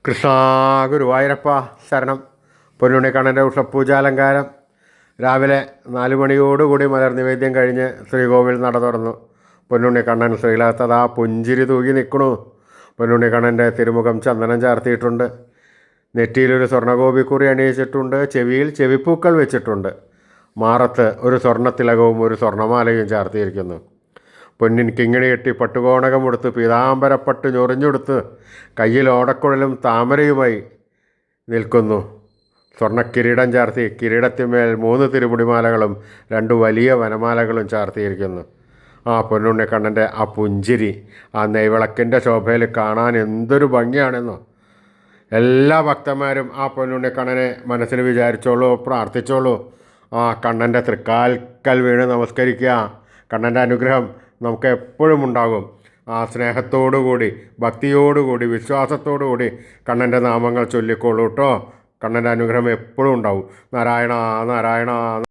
കൃഷ്ണ ഗുരുവായൂരപ്പ ശരണം. പൊന്നുണ്ണിക്കണ്ണൻ്റെ ഉഷപ്പൂജാലങ്കാരം. രാവിലെ 4 മണിയോടുകൂടി മലർ നിവേദ്യം കഴിഞ്ഞ് ശ്രീകോവിൽ നട തുറന്നു. പൊന്നുണ്ണിക്കണ്ണൻ ശ്രീലകത്തതാ പുഞ്ചിരി തൂകി നിൽക്കണു. പൊന്നുണ്ണിക്കണ്ണൻ്റെ തിരുമുഖം ചന്ദനം ചാർത്തിയിട്ടുണ്ട്. നെറ്റിയിലൊരു സ്വർണ്ണഗോപിക്കുറി അണിയിച്ചിട്ടുണ്ട്. ചെവിയിൽ ചെവിപ്പൂക്കൾ വെച്ചിട്ടുണ്ട്. മാറത്ത് ഒരു സ്വർണ്ണത്തിലകവും ഒരു സ്വർണ്ണമാലയും ചാർത്തിയിരിക്കുന്നു. പൊന്നിൻ കിങ്ങിണി കെട്ടി പട്ടുകോണകമെടുത്ത് പീതാംബരപ്പട്ട് ഞൊറിഞ്ഞെടുത്ത് കയ്യിൽ ഓടക്കുഴലും താമരയുമായി നിൽക്കുന്നു. സ്വർണ്ണക്കിരീടം ചാർത്തി കിരീടത്തിന്മേൽ 3 തിരുമുടിമാലകളും 2 വലിയ വനമാലകളും ചാർത്തിയിരിക്കുന്നു. ആ പൊന്നുണ്ണിക്കണ്ണൻ്റെ ആ പുഞ്ചിരി, ആ നെയ്വിളക്കിൻ്റെ ശോഭയിൽ കാണാൻ എന്തൊരു ഭംഗിയാണെന്നോ. എല്ലാ ഭക്തന്മാരും ആ പൊന്നുണ്ണിക്കണ്ണനെ മനസ്സിൽ വിചാരിച്ചോളൂ, പ്രാർത്ഥിച്ചോളൂ. ആ കണ്ണൻ്റെ തൃക്കാൽക്കൽ വീണ് നമസ്കരിക്കുക. കണ്ണൻ്റെ അനുഗ്രഹം നമുക്ക് എപ്പോഴും ഉണ്ടാകും. ആ സ്നേഹത്തോടുകൂടി, ഭക്തിയോടുകൂടി, വിശ്വാസത്തോടുകൂടി കണ്ണൻ്റെ നാമങ്ങൾ ചൊല്ലിക്കോളൂ കേട്ടോ. കണ്ണൻ്റെ അനുഗ്രഹം എപ്പോഴും ഉണ്ടാവും. നാരായണ നാരായണ.